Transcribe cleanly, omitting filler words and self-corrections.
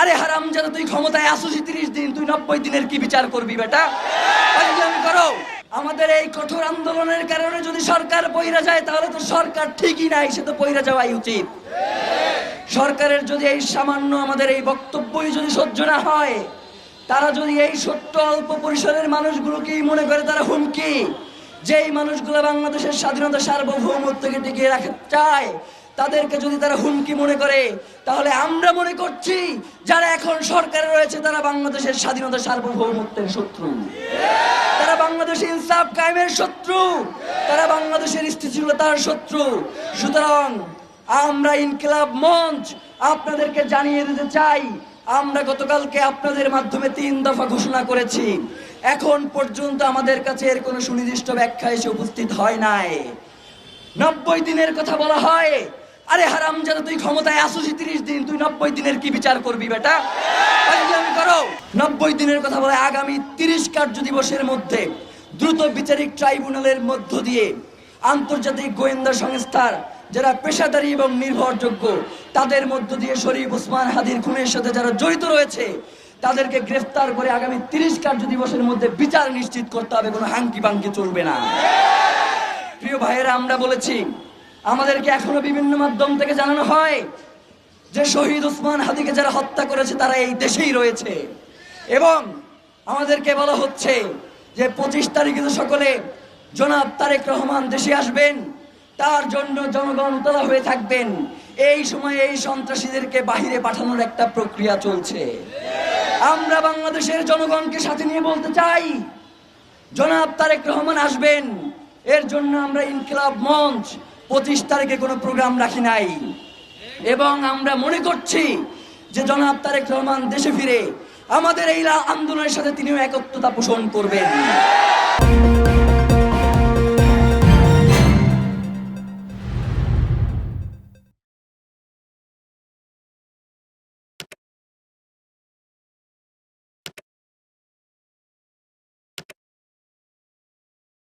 আরে হারামজাদা, তুই ক্ষমতায় আসিস 30 দিন, তুই 90 দিনের কি বিচার করবি বেটা? ফাজলামি করো। আমাদের এই কঠোর আন্দোলনের কারণে যদি সরকার পইরা যায়, তাহলে তো সরকার ঠিকই নাই, সে তো পইরা যাওয়াই উচিত। সরকারের যদি এই সামান্য আমাদের এই বক্তব্যই যদি সহ্য না হয়, তারা যদি এই ছোট্ট অল্প পরিসরের মানুষগুলোকেই মনে করে তারা হুমকি, যেই মানুষগুলো বাংলাদেশের স্বাধীনতা সার্বভৌমত্বকে টিকিয়ে রাখতে চায়, তাদেরকে যদি তারা হুমকি মনে করে, তাহলে আমরা মনে করছি যারা এখন সরকারে রয়েছে তারা বাংলাদেশের স্বাধীনতা সার্বভৌমত্বের শত্রু, তারা বাংলাদেশের ইনসাফ কায়েমের শত্রু, তারা বাংলাদেশের স্থিতিশীলতার শত্রু। সুতরাং আমরা ইনকিলাব মঞ্চ আপনাদেরকে জানিয়ে দিতে চাই, আমরা গতকালকে আপনাদের মাধ্যমে 3 দফা ঘোষণা করেছি। এখন পর্যন্ত আমাদের কাছে এর কোনো সুনির্দিষ্ট ব্যাখ্যা এসে উপস্থিত হয় নাই। 90 দিনের কথা বলা হয়। আরে হারামজাদা, তুই ক্ষমতায় আসিস 30 দিন, তুই 90 দিনের কি বিচার করবি বেটা? ফাজলামি করো। 90 দিনের কথা বলে আগামী 30 কার্য দিবসের মধ্যে দ্রুত বিচারিক ট্রাইব্যুনালের মধ্য দিয়ে আন্তর্জাতিক গোয়েন্দা সংস্থার যারা পেশাদারী এবং নির্ভরযোগ্য, তাদের মধ্য দিয়ে শরীফ ওসমান হাদির খুনের সাথে যারা জড়িত রয়েছে তাদেরকে গ্রেফতার করে আগামী 30 কার্য দিবসের মধ্যে বিচার নিশ্চিত করতে হবে। কোনো হাঙ্কি পাঙ্কি চলবে না। প্রিয় ভাইয়েরা, আমরা বলেছি, আমাদেরকে এখনো বিভিন্ন মাধ্যম থেকে জানানো হয় যে শহীদ ওসমান হাদিকে যারা হত্যা করেছে তারা এই দেশেই রয়েছে, এবং আমাদেরকে বলা হচ্ছে যে 25 তারিখে সকলে জনাব তারেক রহমান দেশে আসবেন, তার জন্য জনগণ উতলা হয়ে থাকবেন। এই সময়ে এই সন্ত্রাসীদেরকে বাহিরে পাঠানোর একটা প্রক্রিয়া চলছে। আমরা বাংলাদেশের জনগণকে সাথে নিয়ে বলতে চাই, জনাব তারেক রহমান আসবেন, এর জন্য আমরা ইনকিলাব মঞ্চ 25 তারিখে কোনো প্রোগ্রাম রাখি নাই, এবং আমরা মনে করছি যে জনাব তারেক রহমান দেশে ফিরে আমাদের এই আন্দোলনের সাথে তিনিও একত্রতা পোষণ করবেন।